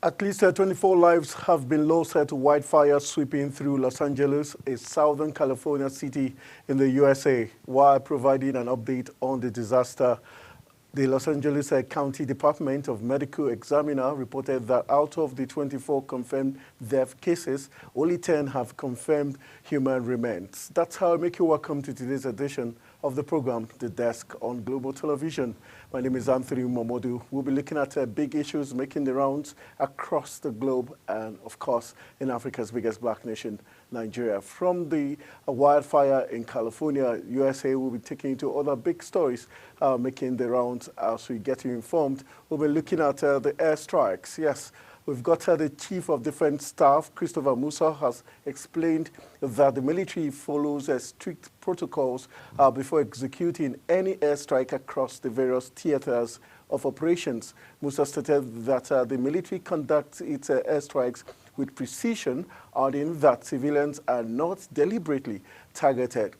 At least 24 lives have been lost to wildfire sweeping through Los Angeles, a Southern California city in the USA. While providing an update on the disaster, the Los Angeles County Department of Medical Examiner reported that out of the 24 confirmed death cases, only 10 have confirmed human remains. That's how I make you welcome to today's edition of the program, The Desk on Global Television. My name is Anthony Momodu. We'll be looking at big issues making the rounds across the globe and, of course, in Africa's biggest black nation, Nigeria. From the wildfire in California, USA, will be taking you to other big stories making the rounds as we get you informed. We'll be looking at the airstrikes. Yes. We've got the Chief of Defense Staff, Christopher Musa, has explained that the military follows strict protocols before executing any airstrike across the various theaters of operations. Musa stated that the military conducts its airstrikes with precision, adding that civilians are not deliberately targeted.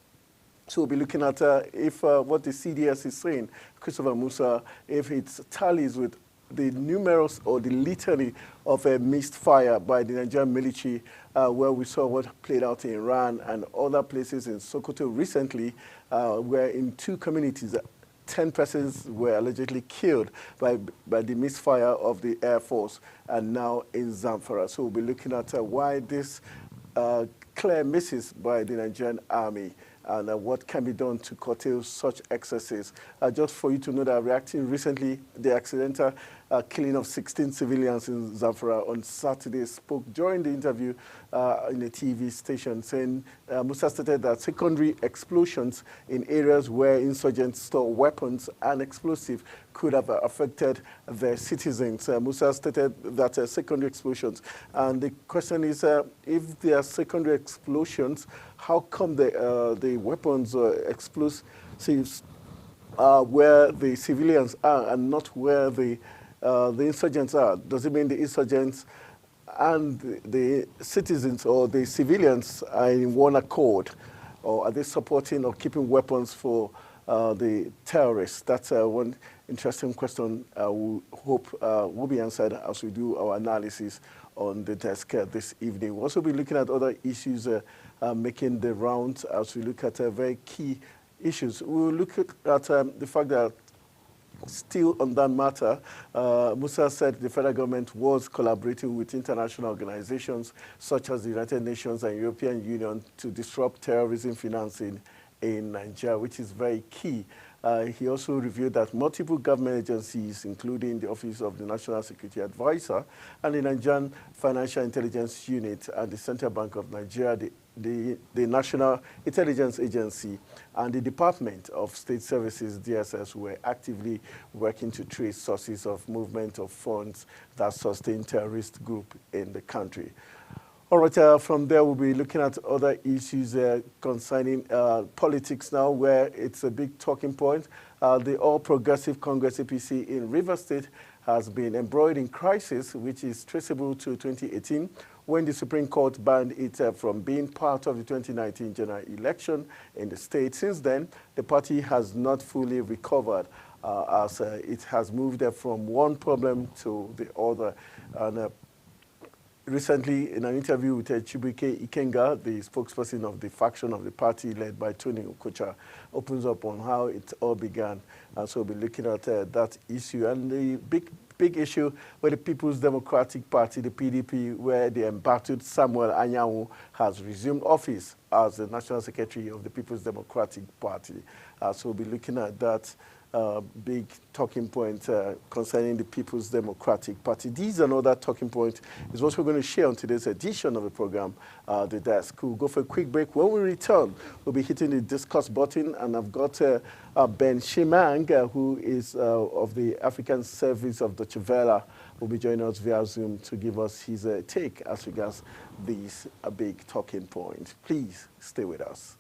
So we'll be looking at if what the CDS is saying, Christopher Musa, if it tallies with the numerous or the litany of missed fire by the Nigerian military, where we saw what played out in Iran and other places in Sokoto recently, where in two communities, 10 persons were allegedly killed by the misfire of the Air Force, and now in Zamfara. So we'll be looking at why this clear misses by the Nigerian Army and what can be done to curtail such excesses. Just for you to know that reacting recently, the accidental killing of 16 civilians in Zamfara on Saturday spoke during the interview in a TV station, saying Musa stated that secondary explosions in areas where insurgents store weapons and explosives could have affected their citizens. Musa stated that secondary explosions, and the question is, if there are secondary explosions, how come the weapons or explosives where the civilians are and not where the insurgents are? Does it mean the insurgents and the citizens or the civilians are in one accord, or are they supporting or keeping weapons for the terrorists? That's one interesting question we hope will be answered as we do our analysis on the desk this evening. We'll also be looking at other issues making the rounds as we look at very key issues. We'll look at the fact that still on that matter, Musa said the federal government was collaborating with international organizations such as the United Nations and European Union to disrupt terrorism financing in Nigeria, which is very key. He also revealed that multiple government agencies, including the Office of the National Security Advisor and the Nigerian Financial Intelligence Unit and the Central Bank of Nigeria, the National Intelligence Agency, and the Department of State Services, DSS, were actively working to trace sources of movement of funds that sustain terrorist group in the country. All right, from there we'll be looking at other issues concerning politics now, where it's a big talking point. The All Progressive Congress APC in Rivers State has been embroiled in crisis, which is traceable to 2018, when the Supreme Court banned it from being part of the 2019 general election in the state. Since then, the party has not fully recovered as it has moved from one problem to the other. And recently, in an interview with Chibuike Ikenga, the spokesperson of the faction of the party led by Tony Okocha, opens up on how it all began. And so we'll be looking at that issue. And the big issue with the People's Democratic Party, the PDP, where the embattled Samuel Anyanwu has resumed office as the National Secretary of the People's Democratic Party. So we'll be looking at that big talking point concerning the People's Democratic Party. These and other talking points is what we're going to share on today's edition of the program, The Desk. We'll go for a quick break. When we return, we'll be hitting the discuss button, and I've got Ben Shimang, who is of the African Service of Deutsche Welle, will be joining us via Zoom to give us his take as regards these big talking points. Please stay with us.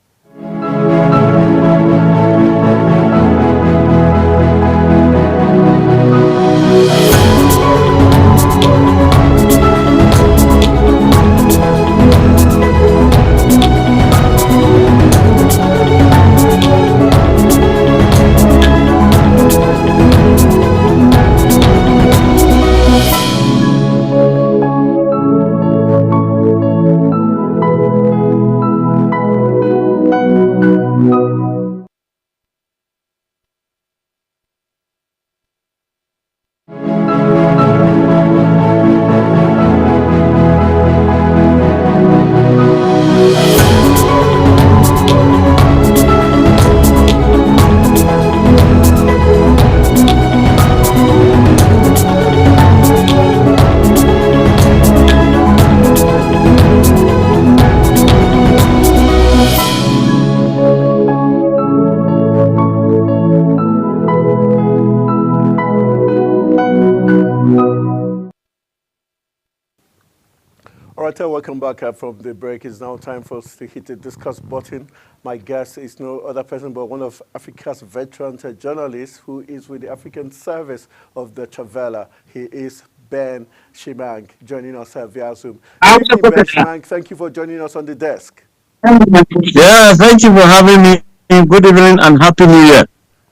All right, welcome back from the break. It's now time for us to hit the discuss button. My guest is no other person but one of Africa's veteran journalists who is with the African Service of the Travella. He is Ben Shimang, joining us via Zoom. Good evening, Ben Shimang. Thank you for joining us on the desk. Yeah, thank you for having me. Good evening and Happy New Year.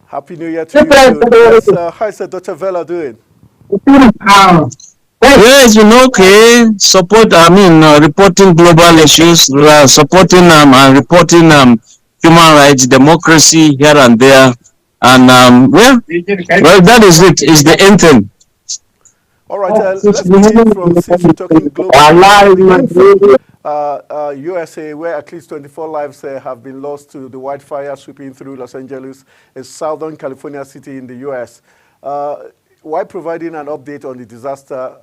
Happy New Year to you too. Yes, how's the Deutsche Welle doing? Yeah, it's been okay. Reporting global issues, supporting and reporting human rights, democracy here and there. And well, that is it. It's the anthem. All right, let's begin from since we're talking global. USA, where at least 24 lives have been lost to the wildfire sweeping through Los Angeles, a southern California city in the U.S. While providing an update on the disaster,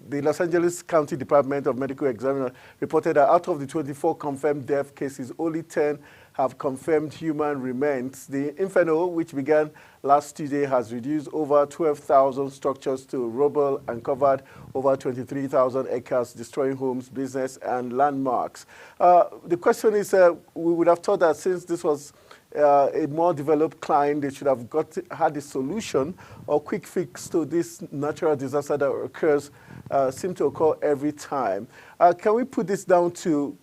the Los Angeles County Department of Medical Examiner reported that out of the 24 confirmed death cases, only 10 have confirmed human remains. The inferno, which began last Tuesday, has reduced over 12,000 structures to rubble and covered over 23,000 acres, destroying homes, business, and landmarks. The question is, we would have thought that since this was a more developed client, they should have had a solution or quick fix to this natural disaster that occurs, seem to occur every time. Can we put this down to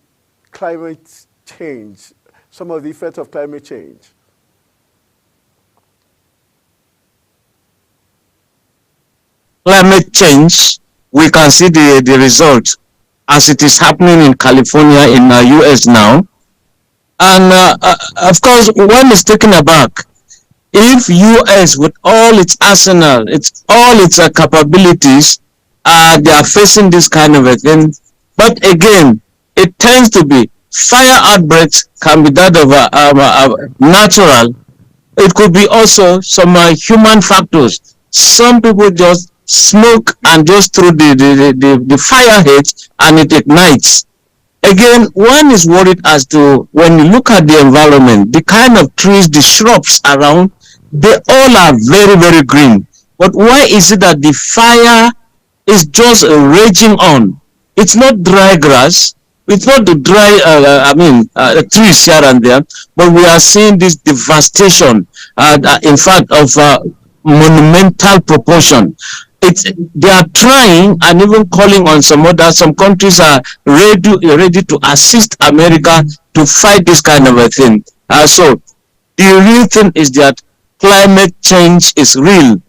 climate change, some of the effects of climate change? Climate change, we can see the result as it is happening in California, in the US now. And of course, one is taken aback. If US, with all its arsenal, all its capabilities, they are facing this kind of a thing. But again, it tends to be fire outbreaks can be that of natural. It could be also some human factors. Some people just smoke and just throw the fire head and it ignites. Again, one is worried as to when you look at the environment, the kind of trees, the shrubs around, they all are very, very green. But why is it that the fire is just raging on? It's not dry grass. It's not the dry, trees here and there, but we are seeing this devastation, in fact, of monumental proportion. They are trying and even calling on some countries are ready to assist America to fight this kind of a thing. So the real thing is that climate change is real.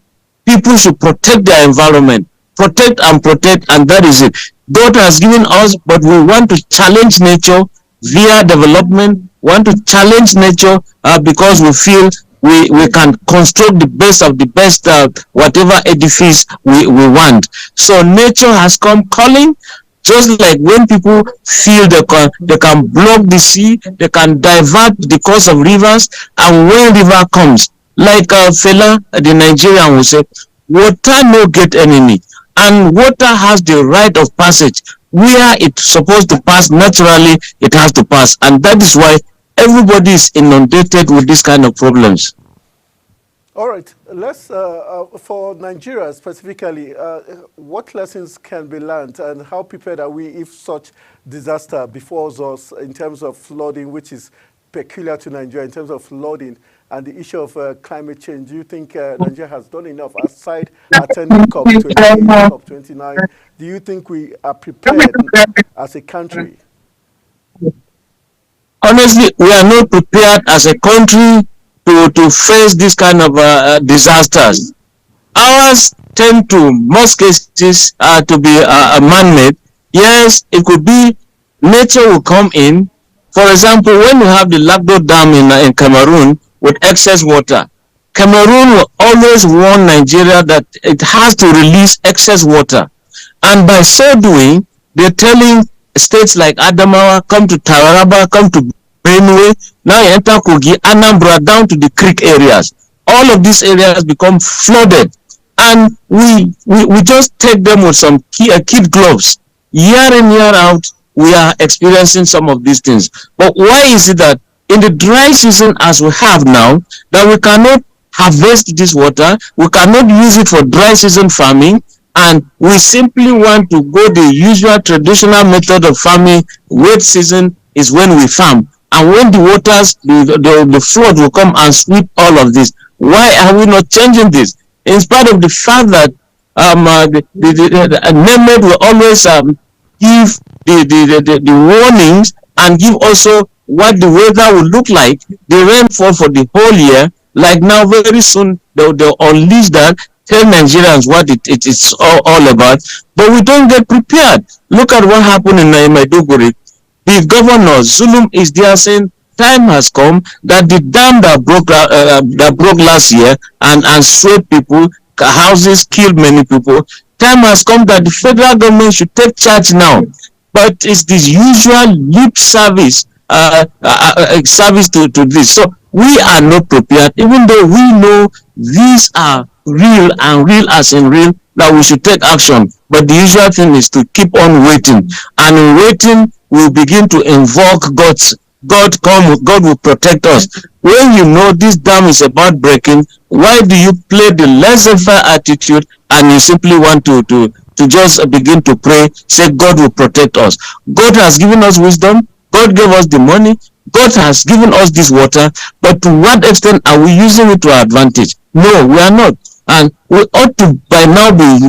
People should protect their environment, protect, and that is it. God has given us, but we want to challenge nature via development, want to challenge nature because we feel we can construct the best of the best whatever edifice we want. So nature has come calling, just like when people feel they can block the sea, they can divert the course of rivers, and when river comes, like Fela, the Nigerian will say, water no get enemy, and water has the right of passage. Where it's supposed to pass naturally, it has to pass, and that is why everybody is inundated with this kind of problems. All right, let's, for Nigeria specifically, what lessons can be learned and how prepared are we if such disaster befalls us in terms of flooding, which is peculiar to Nigeria, in terms of flooding and the issue of climate change? Do you think Nigeria has done enough aside attending COP28, COP29? Do you think we are prepared as a country? Honestly, we are not prepared as a country to face this kind of disasters. Ours tend to, most cases, to be man-made. Yes, it could be nature will come in. For example, when you have the Lagdo Dam in Cameroon with excess water, Cameroon will always warn Nigeria that it has to release excess water. And by so doing, they're telling states like Adamawa, come to Taraba, come to Benue, now you enter Kogi, Anambra, down to the creek areas. All of these areas become flooded. And we just take them with some kid gloves. Year in, year out, we are experiencing some of these things. But why is it that in the dry season as we have now, that we cannot harvest this water, we cannot use it for dry season farming, and we simply want to go the usual traditional method of farming. Wet season is when we farm, and when the waters, the flood will come and sweep all of this. Why are we not changing this? In spite of the fact that NEMED will always give the warnings and give also what the weather will look like, the rainfall for the whole year. Like now, very soon they'll unleash that, tell Nigerians what it is all about, but we don't get prepared. Look at what happened in Maiduguri. The governor, Zulum, is there saying time has come that the dam that broke last year and swept people, houses, killed many people. Time has come that the federal government should take charge now. But it's this usual lip service service to this. So we are not prepared, even though we know these are real, and real as in real, that we should take action. But the usual thing is to keep on waiting, and in waiting we begin to invoke God will protect us. When you know this dam is about breaking, why do you play the laissez-faire attitude and you simply want to just begin to pray, say God will protect us? God has given us wisdom, God gave us the money, God has given us this water, but to what extent are we using it to our advantage? No, we are not. And we ought to by now be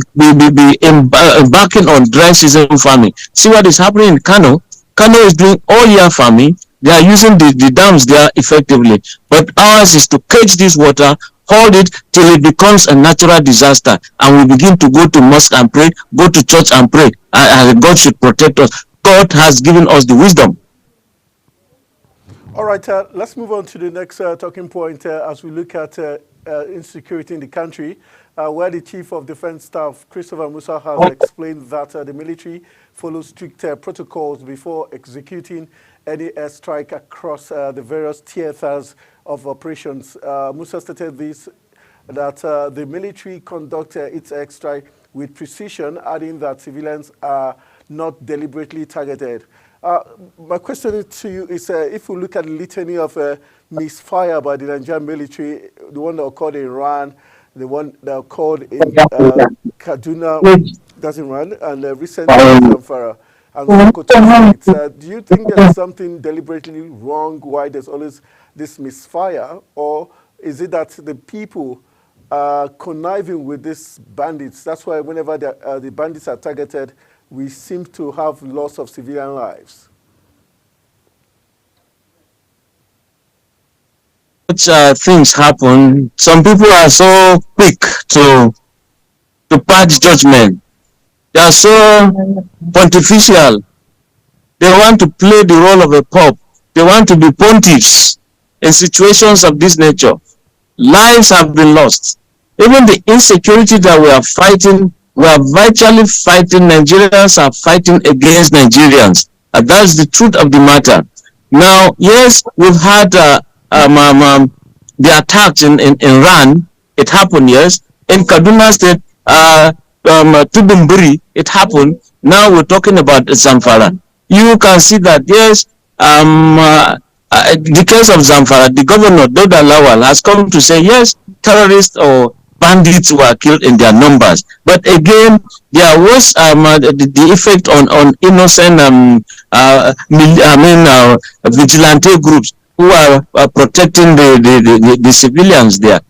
embarking on dry season farming. See what is happening in Kano. Kano is doing all year farming. They are using the dams there effectively. But ours is to catch this water, hold it till it becomes a natural disaster. And we begin to go to mosque and pray, go to church and pray. And God should protect us. God has given us the wisdom. All right, let's move on to the next talking point as we look at insecurity in the country, where the Chief of Defense Staff, Christopher Musa, has explained that the military follows strict protocols before executing any airstrike across the various theaters of operations. Musa stated this, that the military conduct its airstrike with precision, adding that civilians are not deliberately targeted. My question to you is, if we look at the litany of misfire by the Nigerian military, the one that occurred in Iran, the one that occurred in Kaduna, that's in Iran, and recently in Zamfara and Sokoto State, do you think there's something deliberately wrong why there's always this misfire, or is it that the people are conniving with these bandits? That's why whenever the bandits are targeted, we seem to have loss of civilian lives. Such things happen. Some people are so quick to pass judgment. They are so pontifical. They want to play the role of a pope. They want to be pontiffs in situations of this nature. Lives have been lost. Even the insecurity that we are fighting, we are virtually fighting. Nigerians are fighting against Nigerians. That's the truth of the matter. Now, yes, we've had the attacks in Iran. It happened, yes. In Kaduna State, Tubumburi, it happened. Now we're talking about Zamfara. You can see that, yes, the case of Zamfara, the governor, Dauda Lawal, has come to say, yes, terrorists or bandits were killed in their numbers. But again, there was the effect on innocent vigilante groups who are protecting the civilians there.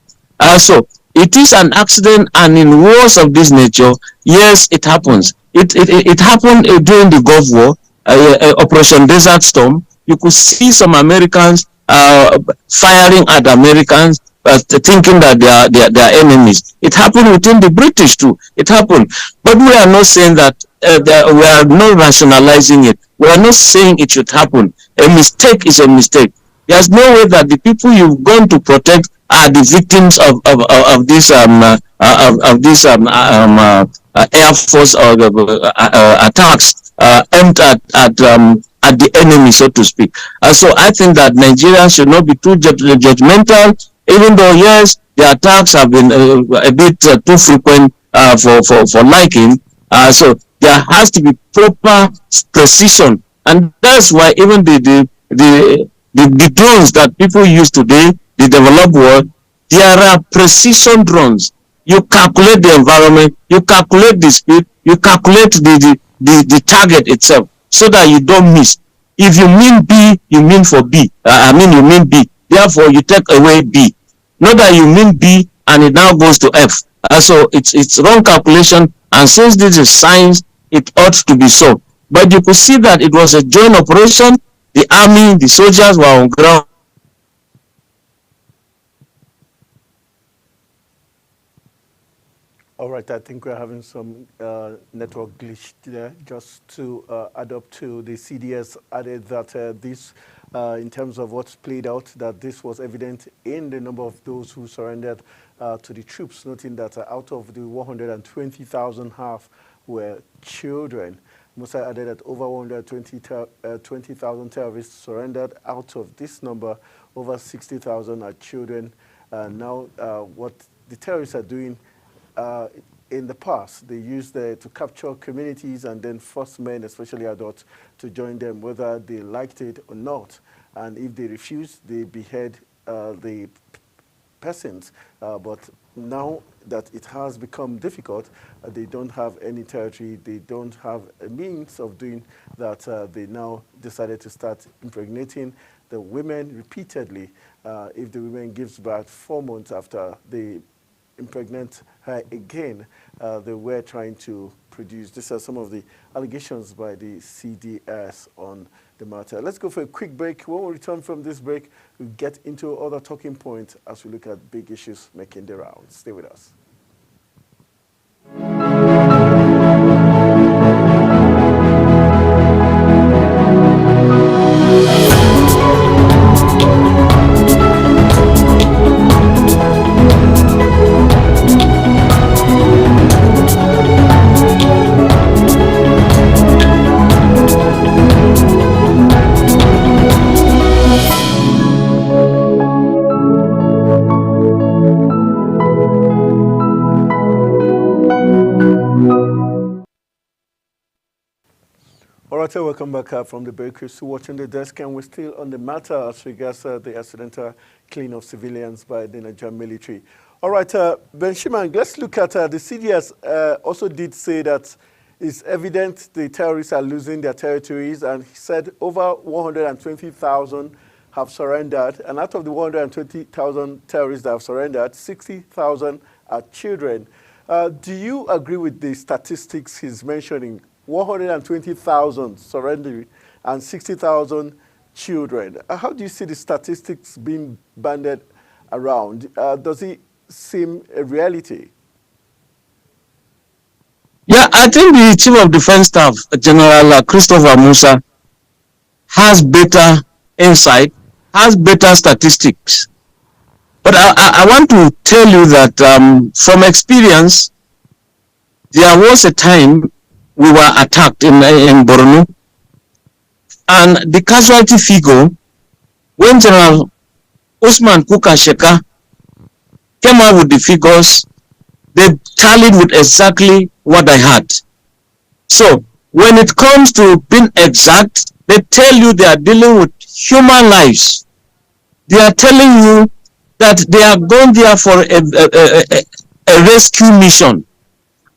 So it is an accident, and in wars of this nature, yes, it happens. It happened during the Gulf War, Operation Desert Storm. You could see some Americans firing at Americans, thinking that they are enemies. It happened within the British too. It happened. But we are not saying that, we are not rationalizing it. We are not saying it should happen. A mistake is a mistake. There's no way that the people you've gone to protect are the victims of this Air Force attacks aimed at the enemy, so to speak. So I think that Nigerians should not be too judgmental, even though, yes, the attacks have been a bit too frequent for liking. So there has to be proper precision, and that's why even the drones that people use today, the developed world, there are precision drones. you calculate the environment, you calculate the speed, you calculate the target itself, so that you don't miss. If you mean B, you mean for B. You mean B. Therefore, you take away B. Not that you mean B and it now goes to F. So it's wrong calculation. And since this is science, it ought to be so. But you could see that it was a joint operation. The army, the soldiers were on ground. All right, I think we're having some network glitch there. Just to add up to the CDS added that this, in terms of what's played out, that this was evident in the number of those who surrendered to the troops, noting that out of the 120,000, half were children. Musa added that over 120,000 terrorists surrendered. Out of this number, over 60,000 are children. Now, what the terrorists are doing in the past, they used to capture communities and then force men, especially adults, to join them, whether they liked it or not. And if they refused, they behead the persons. But now that it has become difficult, they don't have any territory, they don't have a means of doing that. They now decided to start impregnating the women repeatedly. If the woman gives birth 4 months after they impregnate her again, they were trying to produce. These are some of the allegations by the CDS on the matter. Let's go for a quick break. When we return from this break, we'll get into other talking points as we look at big issues making the rounds. Stay with us. So welcome back from the break. You're still watching The Desk, and we're still on the matter as regards the accidental killing of civilians by the Nigerian military. All right, Ben Shimang, let's look at the CDS also did say that it's evident the terrorists are losing their territories, and he said over 120,000 have surrendered, and out of the 120,000 terrorists that have surrendered, 60,000 are children. Do you agree with the statistics he's mentioning? 120,000 surrendering and 60,000 children. How do you see the statistics being banded around? Does it seem a reality? Yeah, I think the Chief of Defense Staff, General Christopher Musa, has better insight, has better statistics. But I want to tell you that from experience, there was a time we were attacked in Borno, and the casualty figure, when General Usman Kuka Sheka came out with the figures, they tallied with exactly what I had. So when it comes to being exact, they tell you they are dealing with human lives. They are telling you that they are going there for a rescue mission.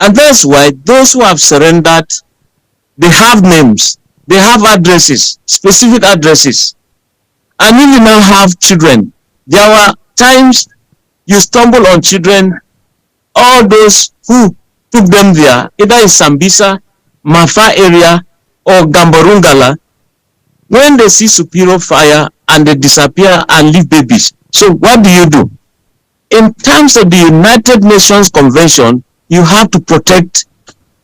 And that's why those who have surrendered, they have names, they have addresses, specific addresses. And if you now have children, there were times you stumble on children, all those who took them there, either in Sambisa, Mafa area, or Gambarungala, when they see superior fire and they disappear and leave babies. So what do? In terms of the United Nations Convention, you have to protect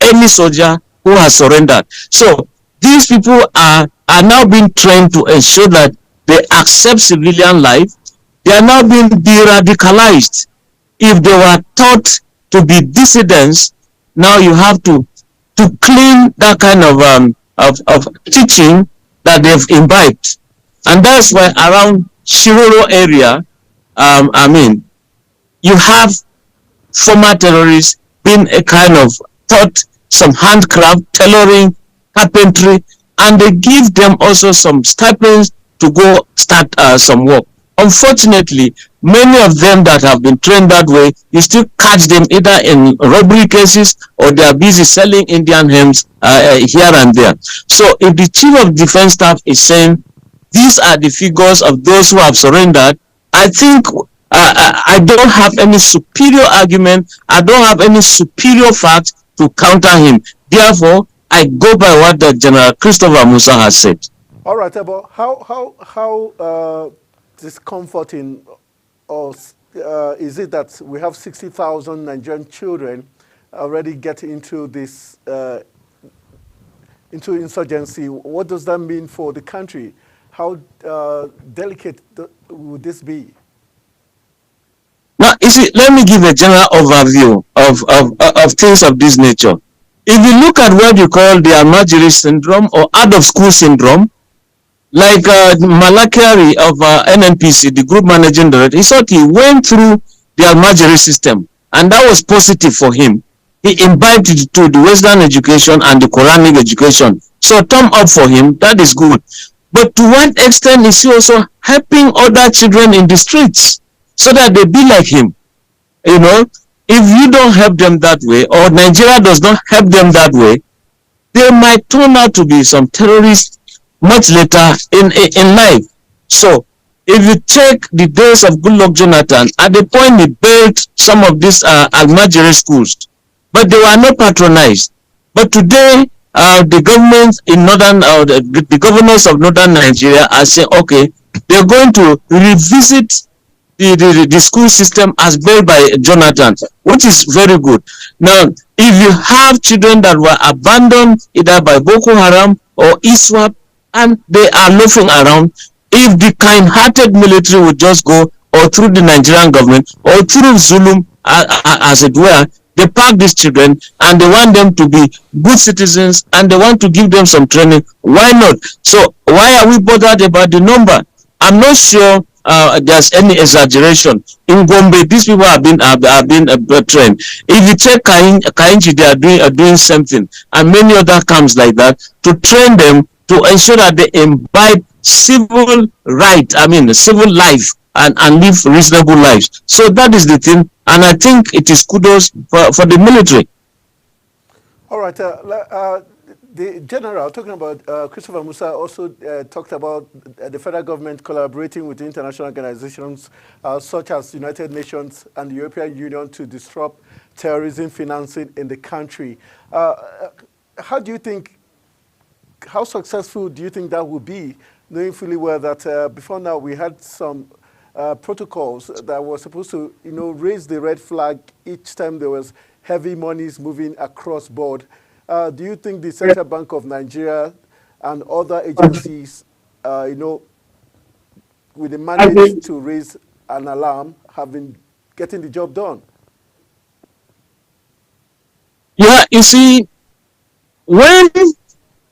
any soldier who has surrendered. So these people are now being trained to ensure that they accept civilian life. They are now being de-radicalized. If they were taught to be dissidents, now you have to clean that kind of teaching that they've imbibed. And that's why around Shiroro area, you have former terrorists being a kind of taught some handcraft, tailoring, carpentry, and they give them also some stipends to go start some work. Unfortunately, many of them that have been trained that way, you still catch them either in robbery cases or they are busy selling Indian hymns here and there. So if the Chief of Defense Staff is saying these are the figures of those who have surrendered, I think I don't have any superior argument. I don't have any superior facts to counter him. Therefore, I go by what the General Christopher Musa has said. All right, but how discomforting or is it that we have 60,000 Nigerian children already get into this into insurgency? What does that mean for the country? How delicate would this be? Now, you see, let me give a general overview of things of this nature. If you look at what you call the Almajiri syndrome or out of school syndrome, like Malakari of NNPC, the group managing director, he thought he went through the Almajiri system and that was positive for him. He imbibed to the Western education and the Quranic education. So thumb up for him, that is good. But to what extent is he also helping other children in the streets so that they be like him? You know, if you don't help them that way, or Nigeria does not help them that way, they might turn out to be some terrorists much later in life. So if you take the days of Goodluck Jonathan, at the point he built some of these Almajiri schools, but they were not patronized. But today, the government in northern, the governors of northern Nigeria are saying, okay, they're going to revisit the school system as built by Jonathan, which is very good. Now, if you have children that were abandoned either by Boko Haram or ISWAP, and they are loafing around, if the kind-hearted military would just go, or through the Nigerian government, or through Zulum, as it were, they park these children and they want them to be good citizens and they want to give them some training. Why not? So why are we bothered about the number? I'm not sure there's any exaggeration. In Gombe, these people have been trained. If you check Kainji, they are doing something, and many other camps like that, to train them to ensure that they imbibe civil civil life and live reasonable lives. So that is the thing, and I think it is kudos for the military. All right. The general, talking about Christopher Musa, also talked about the federal government collaborating with international organizations such as United Nations and the European Union to disrupt terrorism financing in the country. How successful do you think that will be, knowing fully well that before now we had some protocols that were supposed to, raise the red flag each time there was heavy monies moving across board? Do you think the Central Bank of Nigeria and other agencies, with the mandate to raise an alarm, have been getting the job done? Yeah, you see, when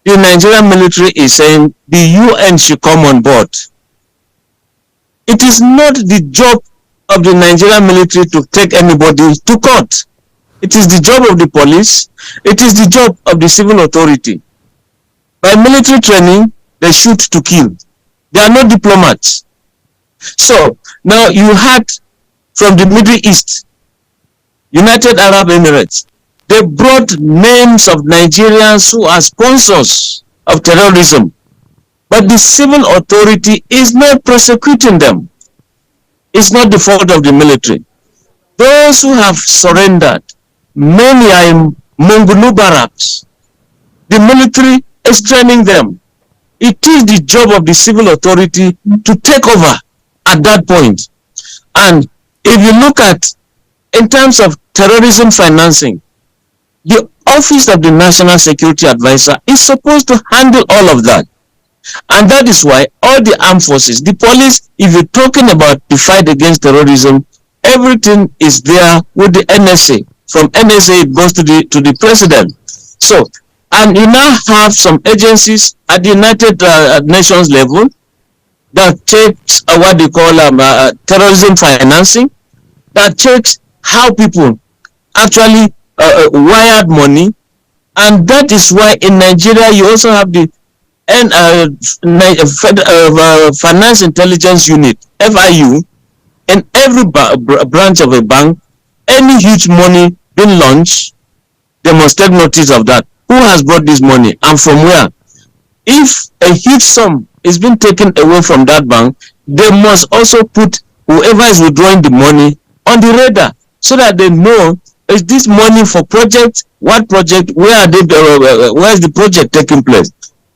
the Nigerian military is saying the UN should come on board, it is not the job of the Nigerian military to take anybody to court. It is the job of the police. It is the job of the civil authority. By military training, they shoot to kill. They are not diplomats. So now you had from the Middle East, United Arab Emirates, they brought names of Nigerians who are sponsors of terrorism. But the civil authority is not prosecuting them. It's not the fault of the military. Those who have surrendered, many are in Mongolu barracks. The military is training them. It is the job of the civil authority to take over at that point. And if you look at, in terms of terrorism financing, the Office of the National Security Advisor is supposed to handle all of that. And that is why all the armed forces, the police, if you're talking about the fight against terrorism, everything is there with the NSA. From NSA, it goes to the president. So, and you now have some agencies at the United Nations level that takes what they call terrorism financing, that checks how people actually wired money. And that is why in Nigeria you also have the Finance Intelligence Unit FIU, in every branch of a bank, any huge money being launched, they must take notice of that. Who has brought this money and from where? If a huge sum is being taken away from that bank, they must also put whoever is withdrawing the money on the radar so that they know, is this money for project? What project? Where are they? Where is the project taking place?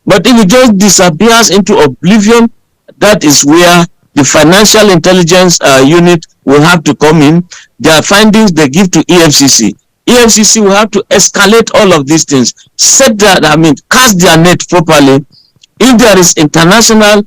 But if it just disappears into oblivion, that is where the financial intelligence unit will have to come in. Their findings they give to EFCC. EFCC will have to escalate all of these things, set that, cast their net properly. If there is international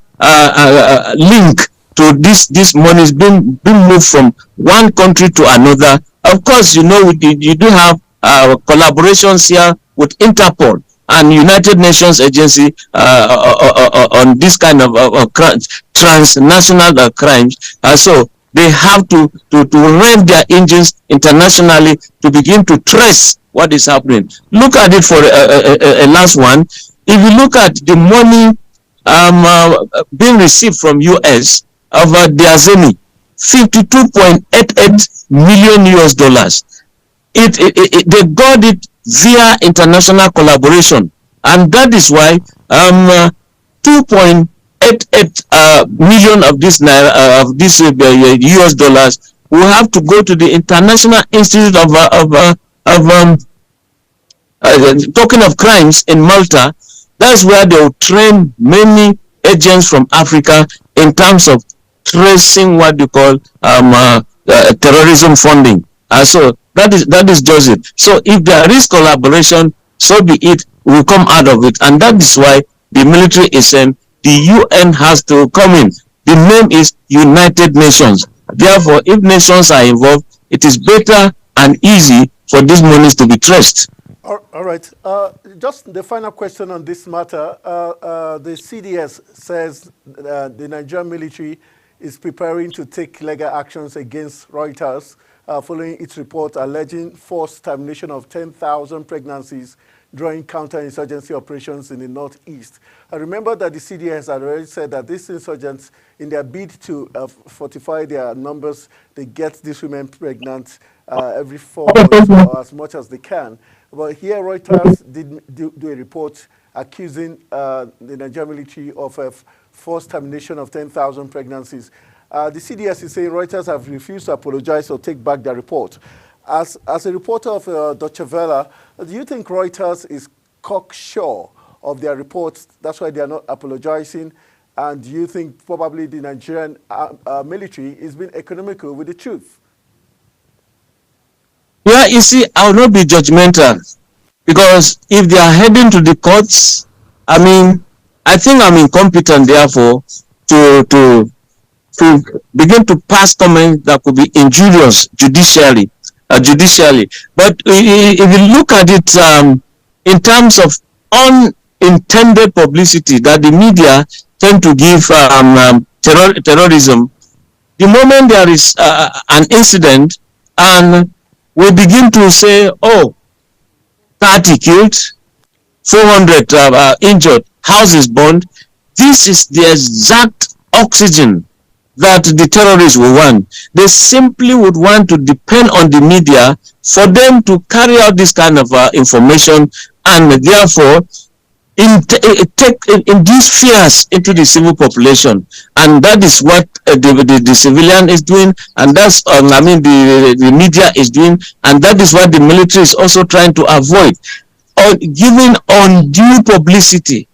link to this money is being moved from one country to another, of course, you do have collaborations here with Interpol and United Nations Agency on this kind of transnational crimes. So they have to rev their engines internationally to begin to trace what is happening. Look at it for a last one. If you look at the money being received from US of Diazeni, $52.88 million US. They got it via international collaboration, and that is why 2.88 million of this US dollars will have to go to the International Institute of talking of crimes in Malta. That's where they will train many agents from Africa in terms of tracing what you call terrorism funding. So that is just it. So if there is collaboration, so be it, will come out of it. And that is why the military is saying the UN has to come in. The name is United Nations. Therefore, if nations are involved, it is better and easy for these monies to be traced. All right. Just the final question on this matter. The CDS says the Nigerian military is preparing to take legal actions against Reuters following its report alleging forced termination of 10,000 pregnancies during counterinsurgency operations in the Northeast. I remember that the CDS had already said that these insurgents, in their bid to fortify their numbers, they get these women pregnant every 4 months or as much as they can. But here Reuters did do a report accusing the Nigerian military of a forced termination of 10,000 pregnancies. The CDS is saying Reuters have refused to apologize or take back their report. As a reporter of Deutsche Welle, do you think Reuters is cocksure of their reports? That's why they are not apologizing. And do you think probably the Nigerian military is being economical with the truth? Yeah, you see, I will not be judgmental, because if they are heading to the courts, I think I'm incompetent, therefore, to begin to pass comments that could be injurious judicially. But if you look at it in terms of unintended publicity that the media tend to give terrorism, the moment there is an incident and we begin to say, 30 killed, 400 injured, houses burned, this is the exact oxygen that the terrorists will want. They simply would want to depend on the media for them to carry out this kind of information, and therefore induce fears into the civil population. And that is what the civilian is doing, and that's the media is doing, and that is what the military is also trying to avoid. Giving undue publicity,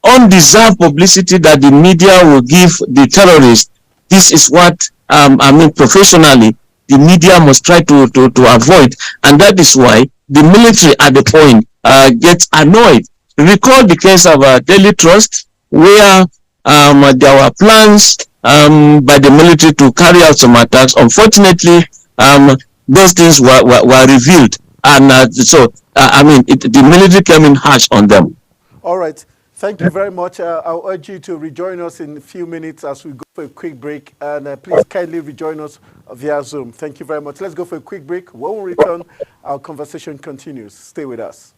undeserved publicity that the media will give the terrorists. This is what professionally the media must try to avoid, and that is why the military at the point gets annoyed. Recall the case of Daily Trust, where there were plans by the military to carry out some attacks. Unfortunately, those things were revealed, and the military came in harsh on them. All right. Thank you very much. I'll urge you to rejoin us in a few minutes as we go for a quick break. And please kindly rejoin us via Zoom. Thank you very much. Let's go for a quick break. When we return, our conversation continues. Stay with us.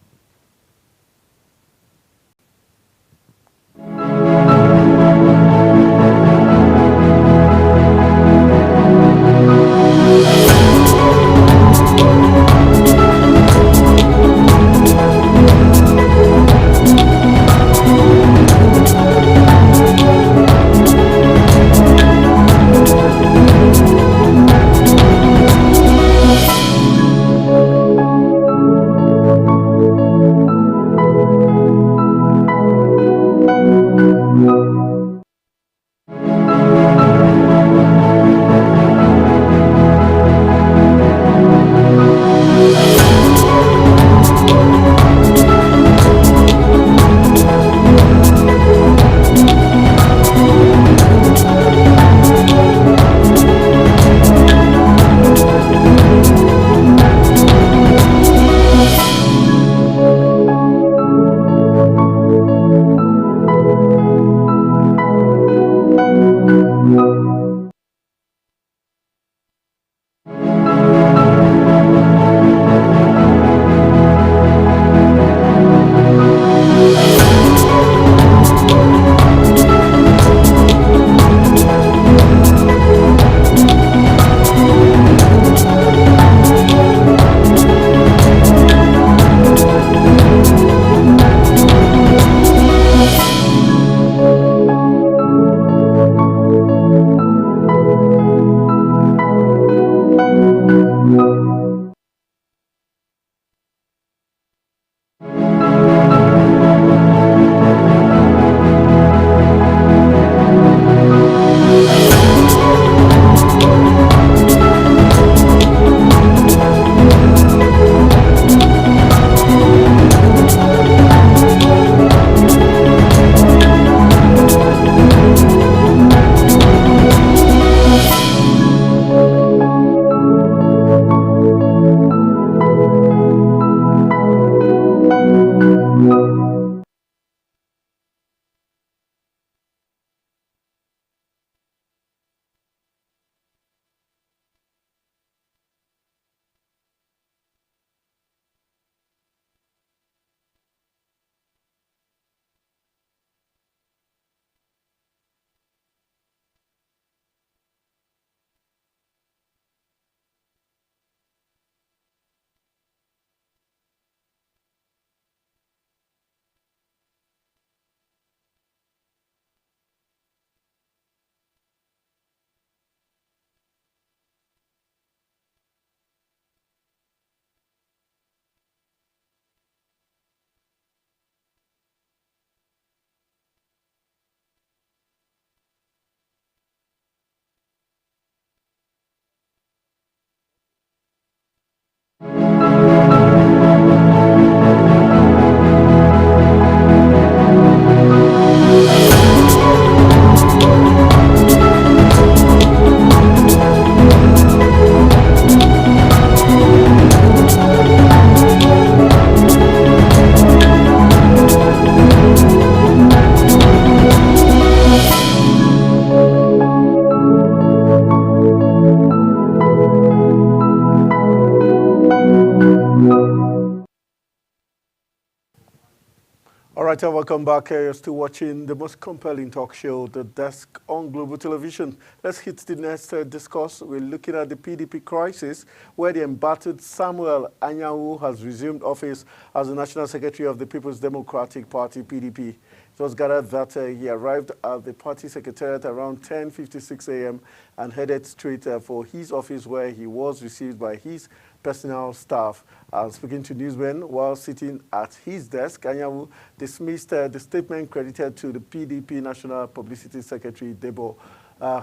All right, and welcome back. You're still watching the most compelling talk show, The Desk on Global Television. Let's hit the next discourse. We're looking at the PDP crisis, where the embattled Samuel Anyanwu has resumed office as the National Secretary of the People's Democratic Party, PDP. It was gathered that he arrived at the party secretariat around 10:56 a.m. and headed straight for his office, where he was received by his personal staff. Speaking to newsmen while sitting at his desk, Anyanwu dismissed the statement credited to the PDP National Publicity Secretary, Debo,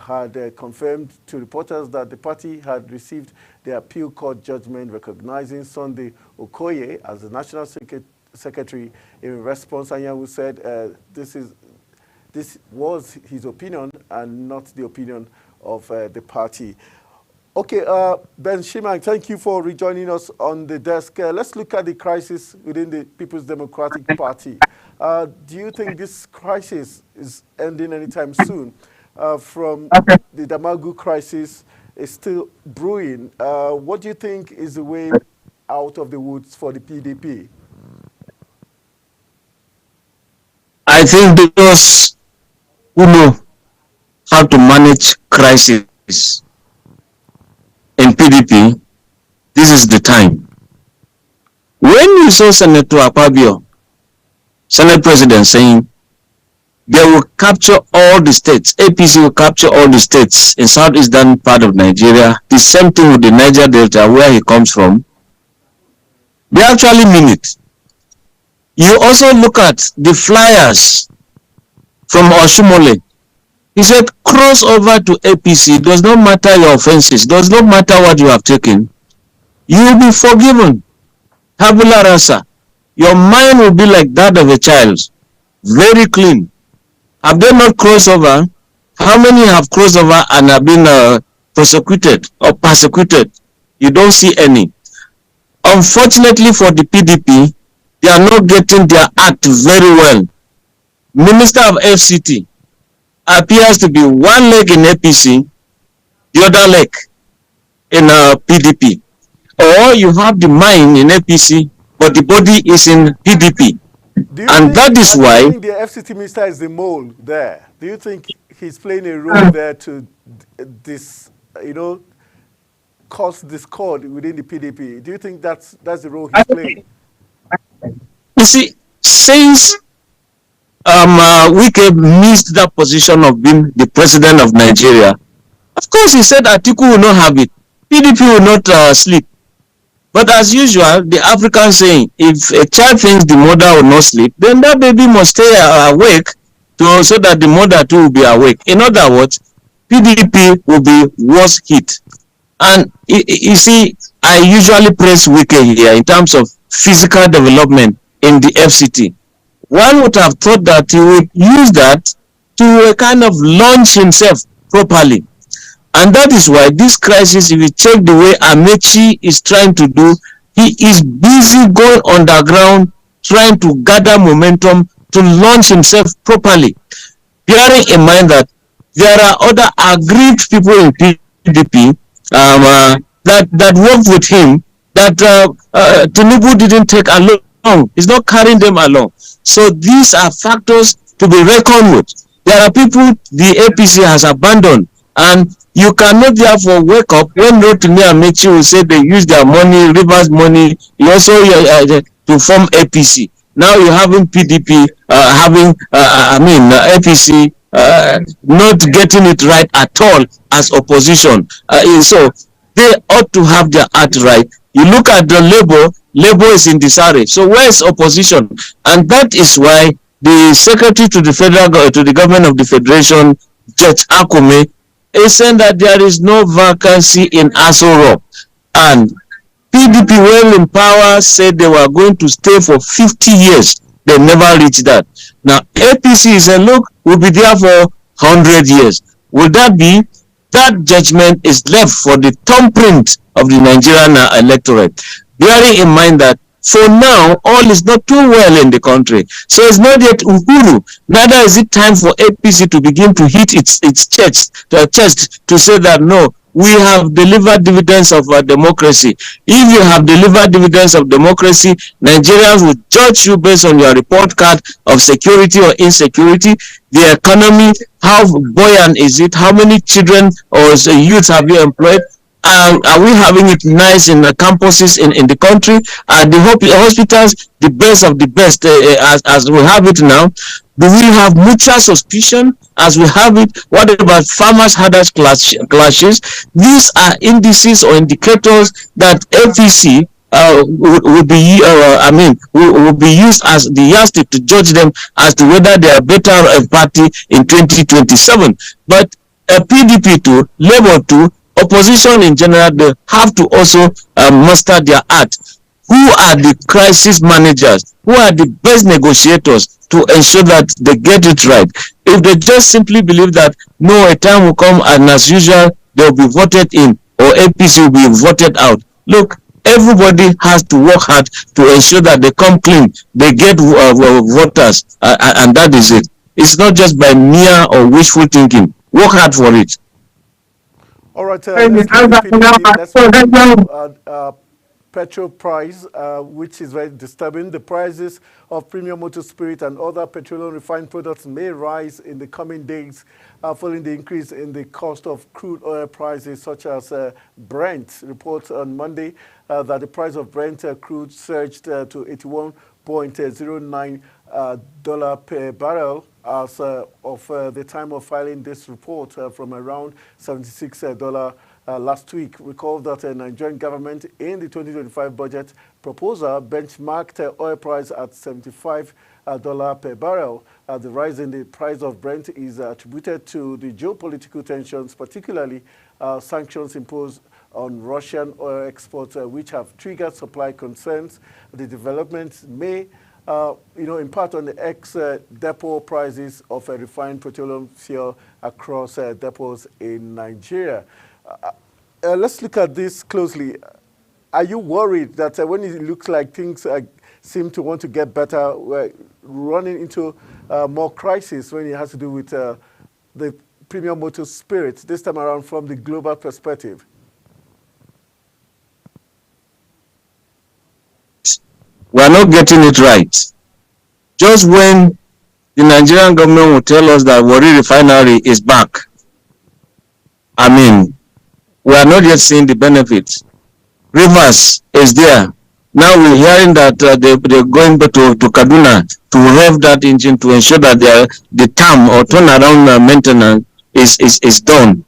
had confirmed to reporters that the party had received the appeal court judgment recognizing Sunday Okoye as the National Secretary. In response, Anyanwu said this was his opinion and not the opinion of the party. Okay, Ben Shimang, thank you for rejoining us on the desk. Let's look at the crisis within the People's Democratic Party. Do you think this crisis is ending anytime soon? From the Damagu crisis is still brewing. What do you think is the way out of the woods for the PDP? I think those who know how to manage crisis in PDP, this is the time. When you saw Senator Akpabio, Senate President, saying they will capture all the states, APC will capture all the states in southeastern part of Nigeria, the same thing with the Niger Delta, where he comes from, they actually mean it. You also look at the flyers from Oshumole. He said, cross over to APC, does not matter your offenses, does not matter what you have taken, you will be forgiven. Tabula rasa. Your mind will be like that of a child, very clean. Have they not crossed over? How many have crossed over and have been prosecuted or persecuted? You don't see any. Unfortunately for the PDP, they are not getting their act very well. Minister of FCT appears to be one leg in APC, the other leg in PDP. Or you have the mind in APC, but the body is in PDP. And that is why... Do you think the FCT minister is the mole there? Do you think he's playing a role there to cause discord within the PDP? Do you think that's the role he's playing? You see, since Wike missed that position of being the president of Nigeria, of course he said Atiku will not have it. PDP will not sleep. But as usual, the African saying, if a child thinks the mother will not sleep, then that baby must stay awake so that the mother too will be awake. In other words, PDP will be worse hit. And you see, I usually praise Wike here in terms of physical development in the FCT. One would have thought that he would use that to kind of launch himself properly. And that is why this crisis, if you check the way Amechi is trying to do, he is busy going underground, trying to gather momentum to launch himself properly. Bearing in mind that there are other aggrieved people in PDP that worked with him that Tinubu didn't take along. He's not carrying them along. So these are factors to be reckoned with. There are people the APC has abandoned, and you cannot therefore wake up when Rotimi Amechi will say they use their money, Rivers money, you also to form APC. Now you having PDP APC not getting it right at all as opposition. So they ought to have their act right. You look at the Labour is in disarray. So where is opposition? And that is why the secretary to the government of the federation, Judge Akume, is saying that there is no vacancy in Aso Rock. And PDP, well in power, said they were going to stay for 50 years. They never reached that. Now APC said, look, we'll be there for 100 years. Will that be? That judgment is left for the thumbprint of the Nigerian electorate. Bearing in mind that for now, all is not too well in the country. So it's not yet Uhuru. Neither is it time for APC to begin to hit its chest to say that no, we have delivered dividends of democracy. If you have delivered dividends of democracy, Nigerians will judge you based on your report card of security or insecurity, the economy, how buoyant is it, how many children or youth have you employed, are we having it nice in the campuses in the country? Are the hospitals the best of the best as we have it now? Do we have mutual suspicion as we have it? What about farmers' herders clashes? These are indices or indicators that APC would be will be used as the yardstick to judge them as to whether they are better party in 2027. But PDP too, Labour too, opposition in general, they have to also master their art. Who are the crisis managers? Who are the best negotiators to ensure that they get it right? If they just simply believe that no, a time will come and as usual they'll be voted in or APC will be voted out. Look, everybody has to work hard to ensure that they come clean, they get voters, and that is it. It's not just by mere or wishful thinking. Work hard for it. All right, let's petrol price, which is very disturbing. The prices of premium motor spirit and other petroleum refined products may rise in the coming days following the increase in the cost of crude oil prices, such as Brent reports on Monday that the price of Brent crude surged to $81.09 per barrel as of the time of filing this report from around $76 last week. Recall that the Nigerian government in the 2025 budget proposal benchmarked oil price at $75 per barrel. The rise in the price of Brent is attributed to the geopolitical tensions, particularly sanctions imposed on Russian oil exports, which have triggered supply concerns. The developments may impact on the ex-depot prices of refined petroleum fuel across depots in Nigeria. Let's look at this closely. Are you worried that when it looks like things seem to want to get better, we're running into more crisis when it has to do with the premium motor spirit, this time around from the global perspective? We are not getting it right. Just when the Nigerian government will tell us that Warri Refinery is back, we are not yet seeing the benefits. Rivers is there. Now we're hearing that they're going to Kaduna to have that engine to ensure that the TAM or turnaround maintenance is done.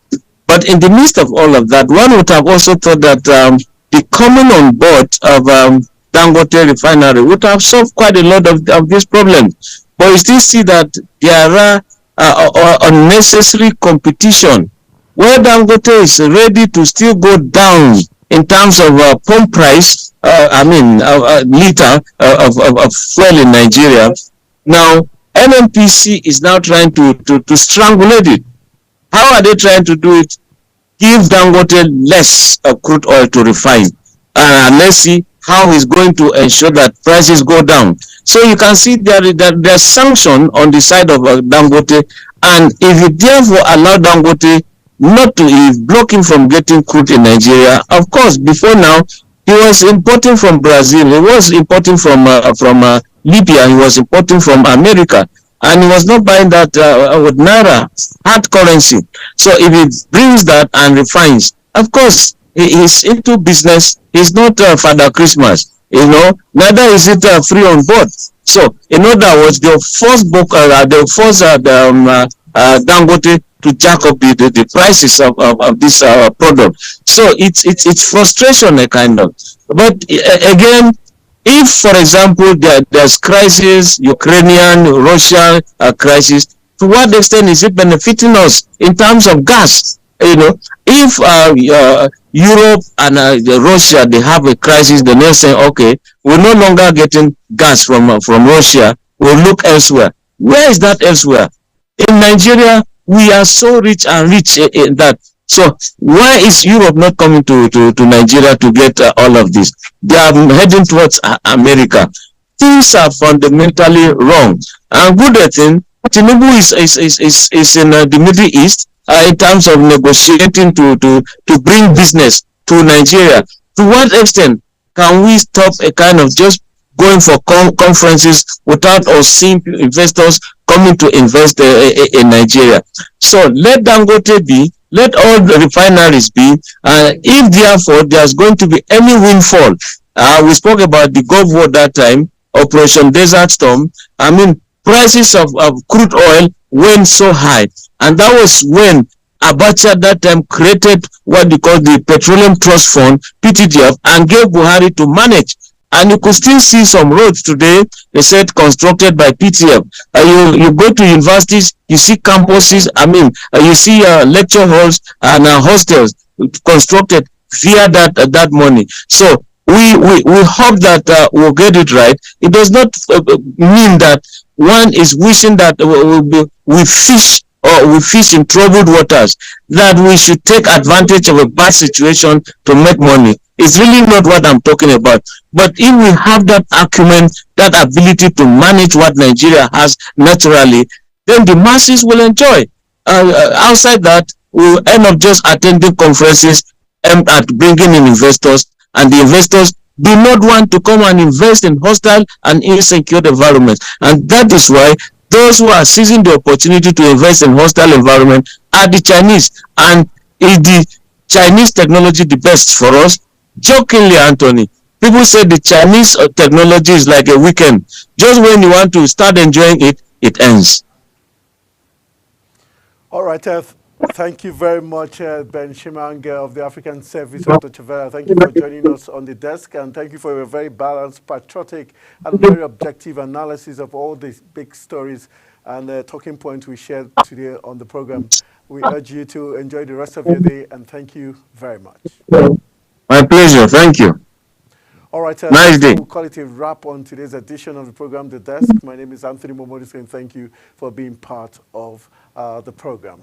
But in the midst of all of that, one would have also thought that the coming on board of Dangote Refinery would have solved quite a lot of these problems. But you still see that there are unnecessary competition where Dangote is ready to still go down in terms of pump price, liter of fuel in Nigeria. Now, NNPC is now trying to strangulate it. How are they trying to do it? Give Dangote less crude oil to refine. Let's see how he's going to ensure that prices go down. So you can see there's sanction on the side of Dangote, and if you therefore allow Dangote not to block him from getting crude in Nigeria, of course, before now, he was importing from Brazil, he was importing from Libya, he was importing from America, and he was not buying that with Naira, hard currency. So if he brings that and refines, of course, he's into business. He's not Father Christmas, neither is it free on board. So, in other words, they'll force Dangote to jack up the prices of this product. So it's frustration, kind of. But again, if, for example, there's crisis, Ukrainian, Russian crisis, to what extent is it benefiting us in terms of gas? If Europe and Russia, they have a crisis, then they're saying, okay, we're no longer getting gas from Russia, we'll look elsewhere. Where is that elsewhere? In Nigeria, we are so rich and rich in that. So why is Europe not coming to Nigeria to get all of this? They are heading towards America. Things are fundamentally wrong. And good thing, Tinubu is in the Middle East. in terms of negotiating to bring business to Nigeria. To what extent can we stop a kind of just going for conferences without us seeing investors coming to invest in Nigeria? So let Dangote be, let all the refineries be, and if therefore there's going to be any windfall, we spoke about the Gulf War that time, Operation Desert Storm. I mean, prices of crude oil went so high, and that was when Abacha that time created what they call the Petroleum Trust Fund, PTTF, and gave Buhari to manage. And you could still see some roads today, they said constructed by PTF. You go to universities, you see campuses, I mean, you see lecture halls and hostels constructed via that money. So we hope that we'll get it right. It does not mean that one is wishing that we fish or we fish in troubled waters, that we should take advantage of a bad situation to make money. It's really not what I'm talking about. But if we have that acumen, that ability to manage what Nigeria has naturally, then the masses will enjoy. Outside that, we'll end up just attending conferences aimed at bringing in investors, and the investors do not want to come and invest in hostile and insecure environments. And that is why those who are seizing the opportunity to invest in hostile environment are the Chinese. And is the Chinese technology the best for us? Jokingly, Anthony, people say the Chinese technology is like a weekend. Just when you want to start enjoying it, it ends. All right, thank you very much, Ben Shimang of the African Service of Deutsche Welle. Thank you for joining us on the desk, and thank you for your very balanced, patriotic, and very objective analysis of all these big stories and talking points we shared today on the program. We urge you to enjoy the rest of your day, and thank you very much. My pleasure. Thank you. All right, nice day. We'll call it a wrap on today's edition of the program, The Desk. My name is Anthony Momodis, and thank you for being part of the program.